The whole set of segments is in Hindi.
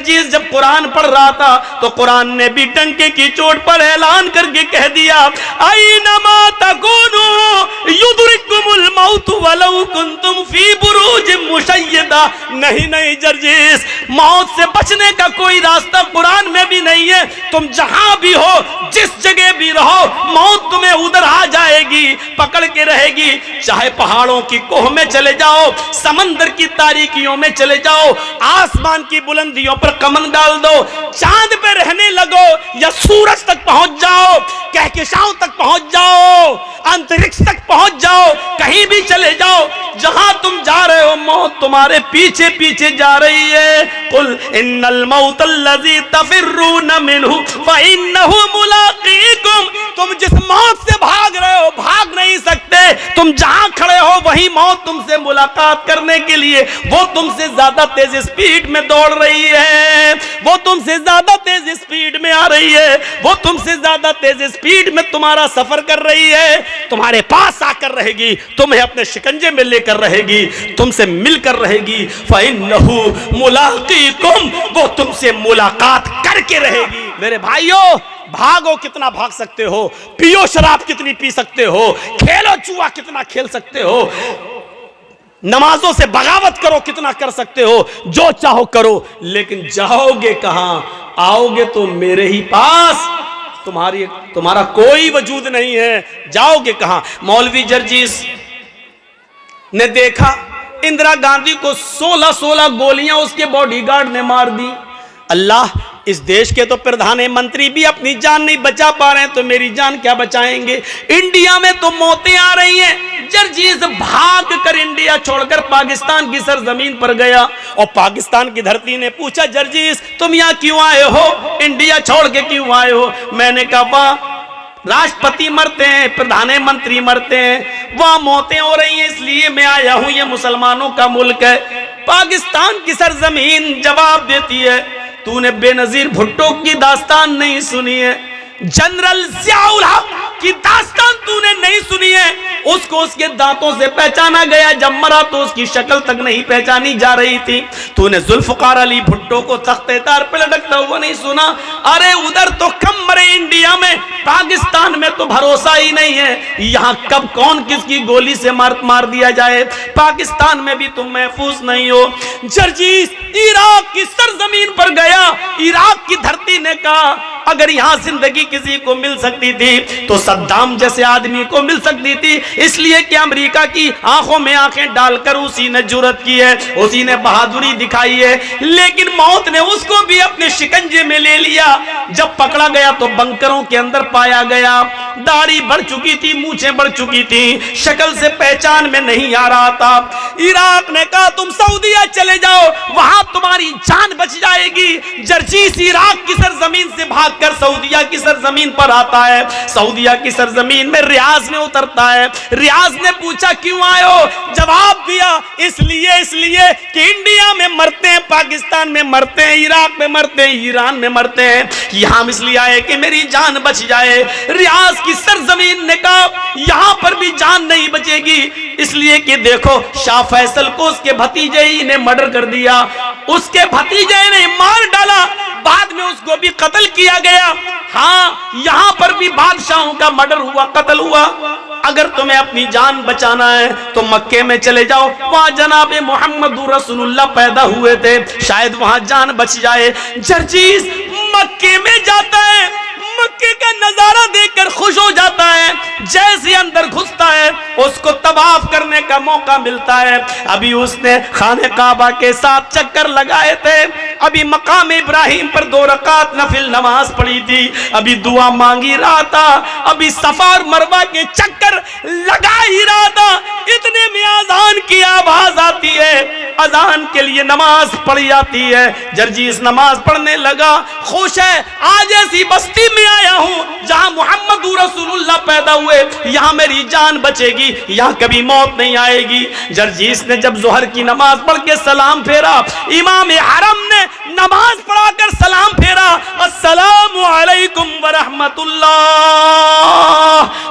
जर्जीस जब कुरान पढ़ रहा था तो कुरान ने भी डंके की चोट पर ऐलान करके कह दिया, ऐनमा तकूनु युदरिकुमुल मौत वलौ कुंतुम फी बुरूजिम मुशय्यदा। नहीं नहीं जर्जीस, मौत से बचने का कोई रास्ता कुरान में भी नहीं है। तुम जहां भी हो, जिस जगह भी रहो, मौत तुम्हें उधर आ जाएगी, पकड़ के रहेगी। चाहे पहाड़ों की कोह में चले जाओ, समंदर की तारीकियों में चले जाओ, आसमान की बुलंदियों पर कमन डाल दो, चांद पे रहने लगो या सूरज तक पहुंच जाओ, कहकशाओं तक पहुंच जाओ, अंतरिक्ष तक पहुंच जाओ, कहीं भी चले जाओ, जहां तुम जा रहे हो मौत तुम्हारे पीछे पीछे जा रही है। कुल इन्नल मौतल्लज़ी तफिर्रूना मिन्हु फइन्नहु मुलाक़ीकुम। तुम जिस मौत से भाग रहे हो भाग नहीं सकते। तुम जहां खड़े हो वही मौत तुमसे मुलाकात करने के लिए, वो तुमसे ज्यादा तेज स्पीड में दौड़ रही है, वो तुमसे ज्यादा तेज स्पीड में आ रही है, वो तुमसे ज्यादा तेज स्पीड में तुम्हारा सफर कर रही है, तुम्हारे पास आकर रहेगी, तुम्हें अपने शिकंजे में लेकर रहेगी, तुमसे मिलकर रहेगी। फइन्नहु मुलाक़ीकुम, वो तुमसे मुलाकात करके रहेगी। मेरे भाइयों, भागो कितना भाग सकते हो, पियो शराब कितनी पी सकते हो, खेलो जुआ कितना खेल सकते हो, नमाजों से बगावत करो कितना कर सकते हो, जो चाहो करो, लेकिन जाओगे कहां? आओगे तो मेरे ही पास। तुम्हारा कोई वजूद नहीं है, जाओगे कहां? मौलवी जर्जीस ने देखा इंदिरा गांधी को 16 गोलियां उसके बॉडीगार्ड ने मार दी। अल्लाह, इस देश के तो प्रधानमंत्री भी अपनी जान नहीं बचा पा रहे हैं, तो मेरी जान क्या बचाएंगे? इंडिया में तो मौतें आ रही हैं। जर्जीस भाग कर इंडिया छोड़कर पाकिस्तान की सरजमीन पर गया और पाकिस्तान की धरती ने पूछा, जर्जीस तुम यहाँ क्यों आए हो, इंडिया छोड़ के क्यों आए हो? मैंने कहा, वाह, राष्ट्रपति मरते हैं, प्रधानमंत्री मरते हैं, वहां मौतें हो रही हैं, इसलिए मैं आया हूं, ये मुसलमानों का मुल्क है। पाकिस्तान की सरजमीन जवाब देती है, तूने बेनजीर भुट्टो की दास्तान नहीं सुनी है, जनरल ज़ियाउल हक की दास्तान तूने नहीं सुनी है। उसको उसके दांतों से पहचाना गया, जब मरा तो उसकी शक्ल तक नहीं पहचानी जा रही थी। तूने जुल्फ़िकार अली भुट्टो को तख्तेदार पे लटकता हुआ नहीं सुना। अरे उधर तो कम मरे इंडिया में, पाकिस्तान में तो भरोसा ही नहीं है, यहाँ कब कौन किसकी गोली से मार दिया जाए। पाकिस्तान में भी तुम महफूज नहीं हो। जर्जीस इराक की सरजमीन पर गया, इराक की धरती ने कहा, अगर यहाँ जिंदगी किसी को मिल सकती थी तो सद्दाम जैसे आदमी को मिल सकती थी, इसलिए कि अमेरिका की आंखों में आंखें डालकर उसी ने जुर्रत की है, उसी ने बहादुरी दिखाई है। लेकिन मौत ने उसको भी अपने शिकंजे में ले लिया। जब पकड़ा गया तो बंकरों के अंदर पाया गया, दाढ़ी बढ़ चुकी थी, मूछें बढ़ चुकी थी, शक्ल से पहचान में नहीं आ रहा था। इराक ने कहा, तुम सऊदीया चले जाओ, वहां तुम्हारी जान बच जाएगी। जर्जीस इराक की सरजमीन से भागकर सऊदीया की सरजमीन पर आता है। सऊदीया की सरजमीन में रियाज में उतरता है। रियाज ने पूछा, क्यों आए हो? जवाब दिया, इसलिए कि इंडिया में मरते हैं, पाकिस्तान में मरते हैं, इराक में मरते हैं, ईरान में मरते हैं, यहां इसलिए आए कि मेरी जान बच जाए। रियाज की सरजमीन ने कहा, यहां पर भी जान नहीं बचेगी, इसलिए कि देखो शाह फैसल को उसके भतीजे ही ने मर्डर कर दिया, उसके भतीजे ने मार डाला, बाद में उसको भी कत्ल किया गया। हाँ, यहां पर भी बादशाहों का मर्डर हुआ, कत्ल हुआ। अगर तुम्हें अपनी जान बचाना है तो मक्के में चले जाओ, वहां जनाब मोहम्मद रसूलुल्लाह पैदा हुए थे, शायद वहां जान बच जाए। जर्जीस मक्के में जाता है, मक्के का नजारा देखकर खुश हो जाता है। जैसे अंदर घुसता है उसको तवाफ करने का मौका मिलता है। अभी उसने खाने काबा के साथ चक्कर लगाए थे, अभी मकाम इब्राहिम पर 2 रकात नफिल नमाज पढ़ी थी, अभी दुआ मांगी रहा था, अभी सफा और मरवा के चक्कर लगा ही रहा था। इतने में अजान की आवाज आती है, अजान के लिए नमाज पढ़ी जाती है। जर्जीस नमाज पढ़ने लगा, खुश है, आज ऐसी बस्ती में आया हूं जहां मोहम्मद रसूलुल्लाह पैदा हुए, यहां मेरी जान बचेगी, यहां कभी मौत नहीं आएगी। जर्जीस ने जब जोहर की नमाज पढ़ के सलाम फेरा, इमाम हरम ने नमाज पढ़ाकर सलाम फेरा, अस्सलामु अलैकुम व रहमतुल्लाह।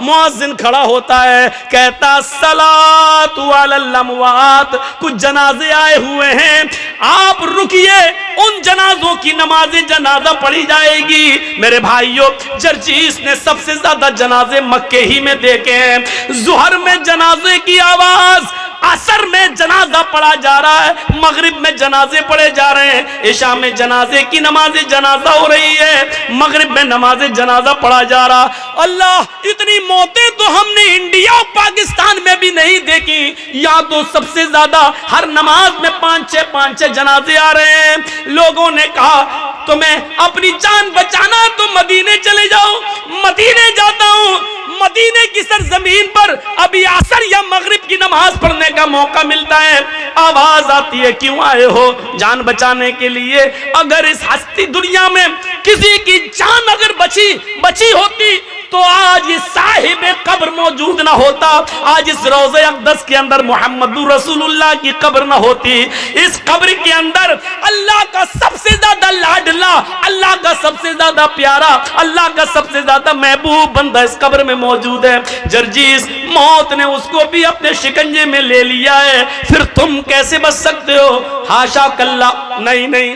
मुअज्जिन खड़ा होता है, कहता सलातु अलल अमवात, कुछ जनाजे आए हुए हैं, आप रुकिए, उन जनाजों की नमाज जनाजा पढ़ी जाएगी। मेरे भाइयों, जर्जीस ने सबसे ज्यादा जनाजे मक्के ही में देखे हैं। जुहर में जनाजे की आवाज, असर में जनाजा पढ़ा जा रहा है, मगरिब में जनाजे पढ़े जा रहे हैं, इशा में जनाजे की नमाज जनाजा हो रही है, मगरिब में नमाज जनाजा पढ़ा जा रहा। अल्लाह, इतनी मौतें तो हमने इंडिया और पाकिस्तान में भी नहीं देखी। यहाँ तो सबसे ज्यादा हर नमाज में 5-6 जनाजे आ रहे हैं। लोगों ने कहा तुम्हें अपनी जान बचाना तो मदीने चले जाओ। मदीने जाता हूँ, मदीने की सरजमीन पर अभी असर या मगरिब की नमाज पढ़ने का मौका मिलता है। आवाज आती है, क्यों आए हो? जान बचाने के लिए। अगर इस हस्ती दुनिया में किसी की जान अगर बची होती तो आज इस साहिब कब्र मौजूद ना होता, आज इस रोज़े अक़दस के अंदर मुहम्मदुर रसूलुल्लाह की कब्र ना होती। इस कब्र के अंदर अल्लाह का सबसे ज्यादा लाडला, अल्लाह का सबसे ज्यादा प्यारा, अल्लाह का सबसे ज्यादा महबूब बंदा इस कब्र में मौजूद है। जर्जीस, मौत ने उसको भी अपने शिकंजे में ले लिया है, फिर तुम कैसे बच सकते हो? हाशा कल्ला, नहीं।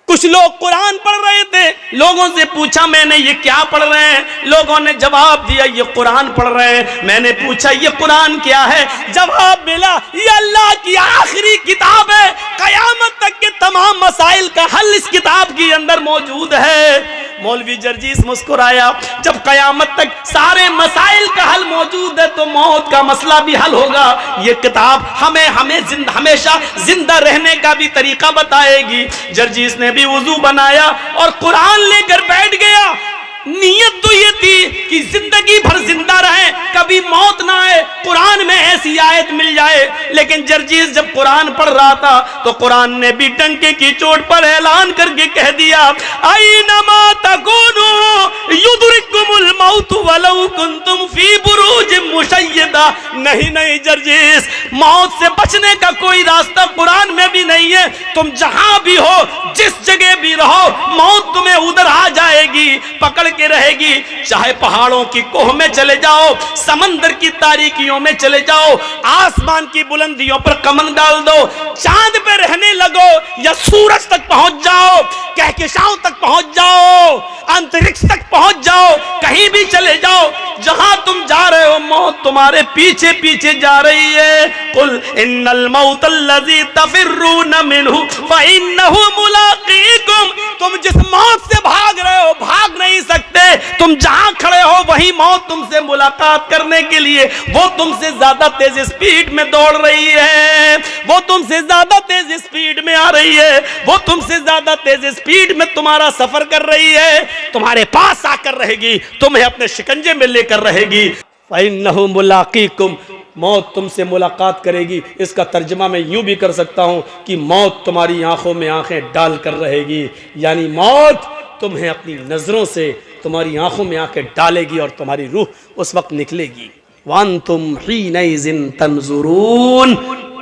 कुछ लोग कुरान पढ़ रहे थे, लोगों से पूछा मैंने ये क्या पढ़ रहे हैं? लोगों ने जवाब दिया ये कुरान पढ़ रहे हैं। मैंने पूछा ये कुरान क्या है? जवाब मिला ये अल्लाह की आखिरी किताब है, कयामत तक के तमाम मसाइल का हल इस किताब के अंदर मौजूद है। मौलवी जर्जीस मुस्कुराया, जब कयामत तक सारे मसाइल का हल मौजूद है तो मौत का मसला भी हल होगा। ये किताब हमें हमेशा जिंदा रहने का भी तरीका बताएगी। जर्जीस ने भी वुजू बनाया और कुरान लेकर बैठ गया। नीयत तो ये थी कि जिंदगी भर जिंदा रहे, कभी मौत ना आए, कुरान में ऐसी आयत मिल जाए। लेकिन जर्जीस जब कुरान पढ़ रहा था तो कुरान ने भी डंके की चोट पर ऐलान करके कह दिया, ऐनमा तकूनू युदरिकुमुल मौत वलौ कुंतुम फी बुरूजिम मुशय्यदा। नहीं जर्जीस, मौत से बचने का कोई रास्ता कुरान में भी नहीं है। तुम जहां भी हो, जिस जगह भी रहो, मौत तुम्हें उधर आ जाएगी, पकड़ के रहेगी। चाहे पहाड़ों की कोह में चले जाओ, समंदर की तारीकियों में चले जाओ, आसमान की बुलंदियों पर कमन डाल दो, चांद पे रहने लगो या सूरज तक पहुंच जाओ, कहकशाओं तक पहुंच जाओ, अंतरिक्ष तक पहुंच जाओ, कहीं भी चले जाओ, जहां तुम जा रहे हो मौत तुम्हारे पीछे पीछे जा रही है। कुल इन्नल मौतल्लज़ी तफिर्रून मिन्हु फइन्नहु मुलाक़ीकुम। तुम जिस मौत से भाग रहे हो भाग नहीं सकते, तुम जहां खड़े हो वही मौत तुमसे मुलाकात करने के लिए, वो तुमसे ज्यादा तेज स्पीड में दौड़ रही है, वो तुमसे ज्यादा तेज स्पीड में आ रही है, वो तुमसे ज्यादा तेज स्पीड में तुम्हारा सफर कर रही है, तुम्हारे पास आकर रहेगी, तुम्हें अपने शिकंजे में लेकर रहेगी। फइन्नहु मुलाक़ीकुम, मौत तुमसे मुलाकात करेगी। इसका तर्जमा मैं यूं भी कर सकता हूं कि मौत तुम्हारी आंखों में आंखें डाल कर रहेगी, यानी मौत तुम्हें अपनी नजरों से तुम्हारी आंखों में आंखें डालेगी और तुम्हारी रूह उस वक्त निकलेगी। वअंतुम हीनइज़िन तंज़ुरून,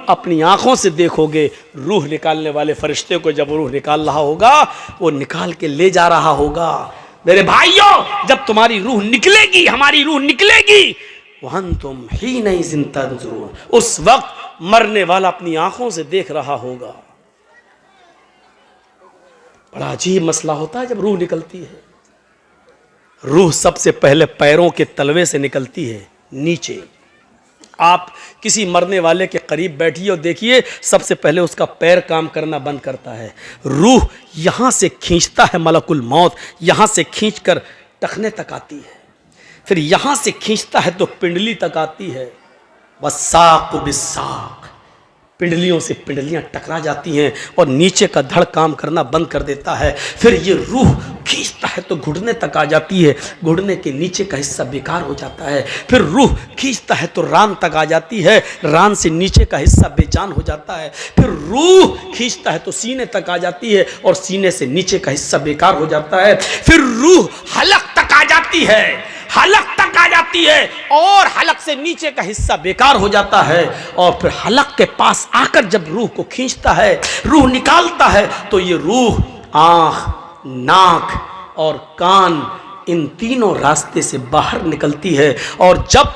अपनी आंखों से देखोगे। रूह निकालने वाले फरिश्ते को जब रूह निकाल रहा होगा, वो निकाल के ले जा रहा होगा। मेरे भाइयों, जब तुम्हारी रूह निकलेगी, हमारी रूह निकलेगी, वअंतुम हीनइज़िन तंज़ुरून, उस वक्त मरने वाला अपनी आंखों से देख रहा होगा। बड़ा अजीब मसला होता है जब रूह निकलती है। रूह सबसे पहले पैरों के तलवे से निकलती है नीचे। आप किसी मरने वाले के करीब बैठिए और देखिए, सबसे पहले उसका पैर काम करना बंद करता है। रूह यहाँ से खींचता है मलकुल मौत, यहाँ से खींचकर टखने तक आती है, फिर यहाँ से खींचता है तो पिंडली तक आती है। वस्साक़ु बिस्साक़, पिंडलियों से पिंडलियां टकरा जाती हैं और नीचे का धड़ काम करना बंद कर देता है। फिर ये रूह खींचता है तो घुटने तक आ जाती है, घुटने के नीचे का हिस्सा बेकार हो जाता है। फिर रूह खींचता है तो रान तक आ जाती है, रान से नीचे का हिस्सा बेजान हो जाता है। फिर रूह खींचता है तो सीने तक आ जाती है और सीने से नीचे का हिस्सा बेकार हो जाता है। फिर रूह हलक तक आ जाती है, हलक तक आ जाती है और हलक से नीचे का हिस्सा बेकार हो जाता है। और फिर हलक के पास आकर जब रूह को खींचता है, रूह निकालता है, तो ये रूह आंख, नाक और कान, इन तीनों रास्ते से बाहर निकलती है। और जब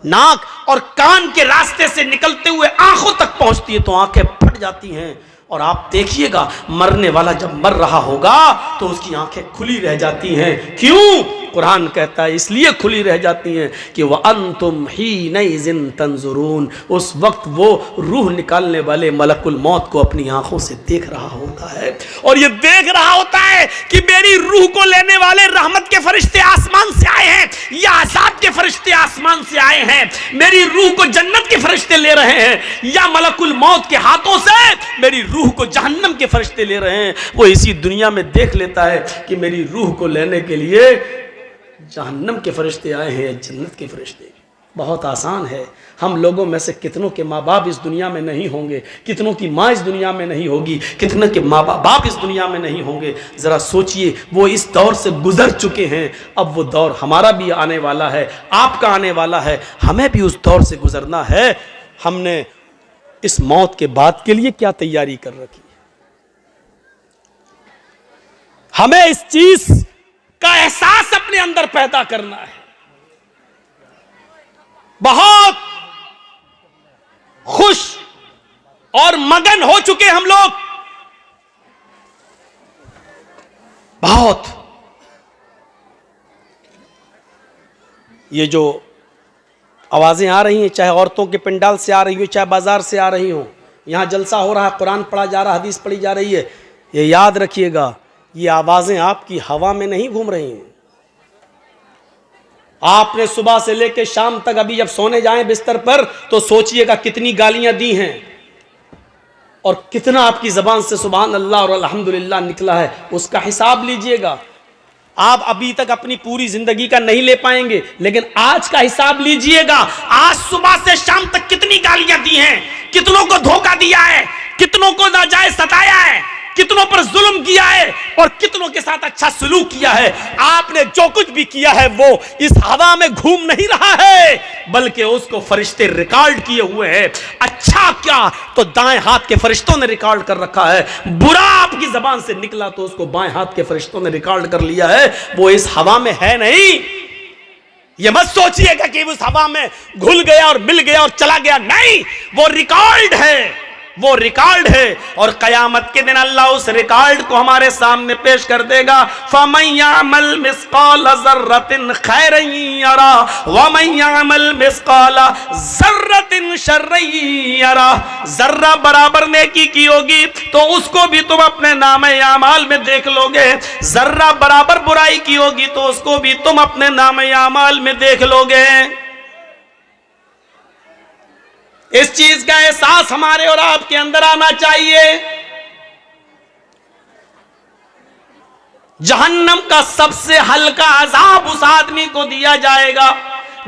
नाक और कान के रास्ते से निकलते हुए आंखों तक पहुंचती है तो आंखें फट जाती हैं और आप देखिएगा मरने वाला जब मर रहा होगा तो उसकी आंखें खुली रह जाती हैं। क्यों? कुरान कहता है इसलिए खुली रह जाती हैं कि वह अंतुम हीनइज़िन तंजुरून, उस वक्त वो रूह निकालने वाले मलकुल मौत को अपनी आंखों से देख रहा होता है। और ये देख रहा होता है कि मेरी रूह को लेने वाले रहमत के फरिश्ते आसमान से आए हैं या अज़ाब के फरिश्ते आसमान से आए हैं, मेरी रूह को जन्नत के फरिश्ते ले रहे हैं या मलकुल मौत के हाथों से मेरी रूह को जहन्नम के फरिश्ते ले रहे हैं। वो इसी दुनिया में देख लेता है कि मेरी रूह को लेने के लिए जहन्नम के फरिश्ते आए हैं या जन्नत के फरिश्ते। बहुत आसान है। हम लोगों में से कितनों के माँ बाप इस दुनिया में नहीं होंगे, कितनों की माँ इस दुनिया में नहीं होगी, कितनों के माँ बाप इस दुनिया में नहीं होंगे। ज़रा सोचिए, वो इस दौर से गुजर चुके हैं, अब वो दौर हमारा भी आने वाला है, आपका आने वाला है, हमें भी उस दौर से गुजरना है। हमने इस मौत के बाद के लिए क्या तैयारी कर रखी है? हमें इस चीज का एहसास अपने अंदर पैदा करना है। बहुत खुश और मगन हो चुके हम लोग, बहुत। ये जो आवाजें आ रही हैं, चाहे औरतों के पंडाल से आ रही हो, चाहे बाजार से आ रही हो, यहां जलसा हो रहा है, कुरान पढ़ा जा रहा है, हदीस पढ़ी जा रही है, ये याद रखिएगा, ये आवाजें आपकी हवा में नहीं घूम रही हैं। आपने सुबह से लेकर शाम तक, अभी जब सोने जाएं बिस्तर पर, तो सोचिएगा कितनी गालियां दी हैं और कितना आपकी जबान से सुभान अल्लाह और अल्हम्दुलिल्लाह निकला है, उसका हिसाब लीजिएगा। आप अभी तक अपनी पूरी जिंदगी का नहीं ले पाएंगे, लेकिन आज का हिसाब लीजिएगा। आज सुबह से शाम तक कितनी गालियां दी हैं, कितनों को धोखा दिया है, कितनों को नाजायज सताया है, कितनों पर जुल्म किया है और कितनों के साथ अच्छा सलूक किया है। आपने जो कुछ भी किया है वो इस हवा में घूम नहीं रहा है, बल्कि उसको फरिश्ते रिकॉर्ड किए हुए हैं। अच्छा क्या तो दाएं हाथ के फरिश्तों ने रिकॉर्ड कर रखा है, बुरा आपकी जबान से निकला तो उसको बाएं हाथ के फरिश्तों ने रिकॉर्ड कर लिया है। वो इस हवा में है नहीं। ये मत सोचिएगा कि उस हवा में घुल गया और मिल गया और चला गया, नहीं, वो रिकॉर्ड है, वो रिकॉर्ड है। और कयामत के दिन अल्लाह उस रिकॉर्ड को हमारे सामने पेश कर देगा। फमन यअमल मिस्काल ज़र्रतिन खैरन यरा वमन यअमल मिस्काल ज़र्रतिन शर्रन यरा। जर्रा बराबर नेकी की होगी तो उसको भी तुम अपने नामे आमाल में देख लोगे, जर्रा बराबर बुराई की होगी तो उसको भी तुम अपने नामे आमाल में देख लोगे। इस चीज का एहसास हमारे और आपके अंदर आना चाहिए। जहन्नम का सबसे हल्का अजाब उस आदमी को दिया जाएगा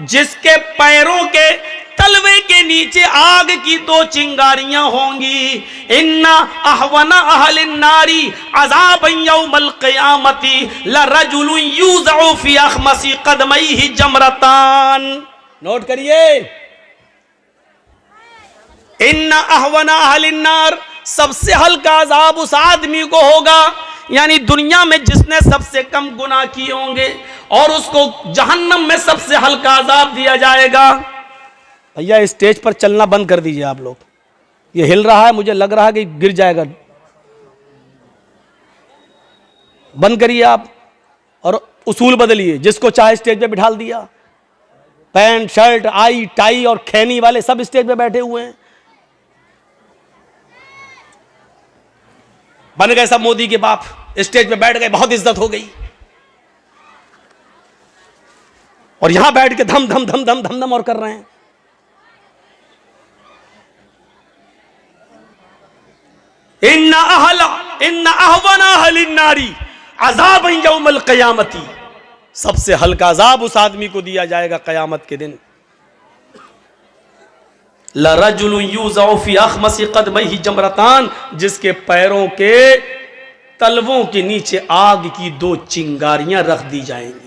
जिसके पैरों के तलवे के नीचे आग की 2 चिंगारियां होंगी। इन्ना अहवना अहलिन नारी अज़ाबन यौमल क़ियामती लरजुलुन युज़अु फी अख़मसी क़दमैहि जमरतान। नोट करिए, इन्ना अहवना अहलिन नार, सबसे हल्का अजाब उस आदमी को होगा, यानी दुनिया में जिसने सबसे कम गुनाह किए होंगे, और उसको जहन्नम में सबसे हल्का अजाब दिया जाएगा। भैया स्टेज पर चलना बंद कर दीजिए आप लोग, ये हिल रहा है, मुझे लग रहा है कि गिर जाएगा। बंद करिए आप और उसूल बदलिए। जिसको चाहे स्टेज पे बिठा दिया, पैंट शर्ट आई टाई और खैनी वाले सब स्टेज पे बैठे हुए हैं, बन गए सब मोदी के बाप, स्टेज पे बैठ गए, बहुत इज्जत हो गई। और यहां बैठ के धम धम धम धम धम धम और कर रहे हैं। इन्ना अहवना अहलिन नारी अज़ाबन यौमल क़ियामती, सबसे हल्का अजाब उस आदमी को दिया जाएगा कयामत के दिन। लरजुलुन युज़अु फी अख़मसी क़दमैहि जमरतान, जिसके पैरों के तलवों के नीचे आग की 2 चिंगारियां रख दी जाएंगी।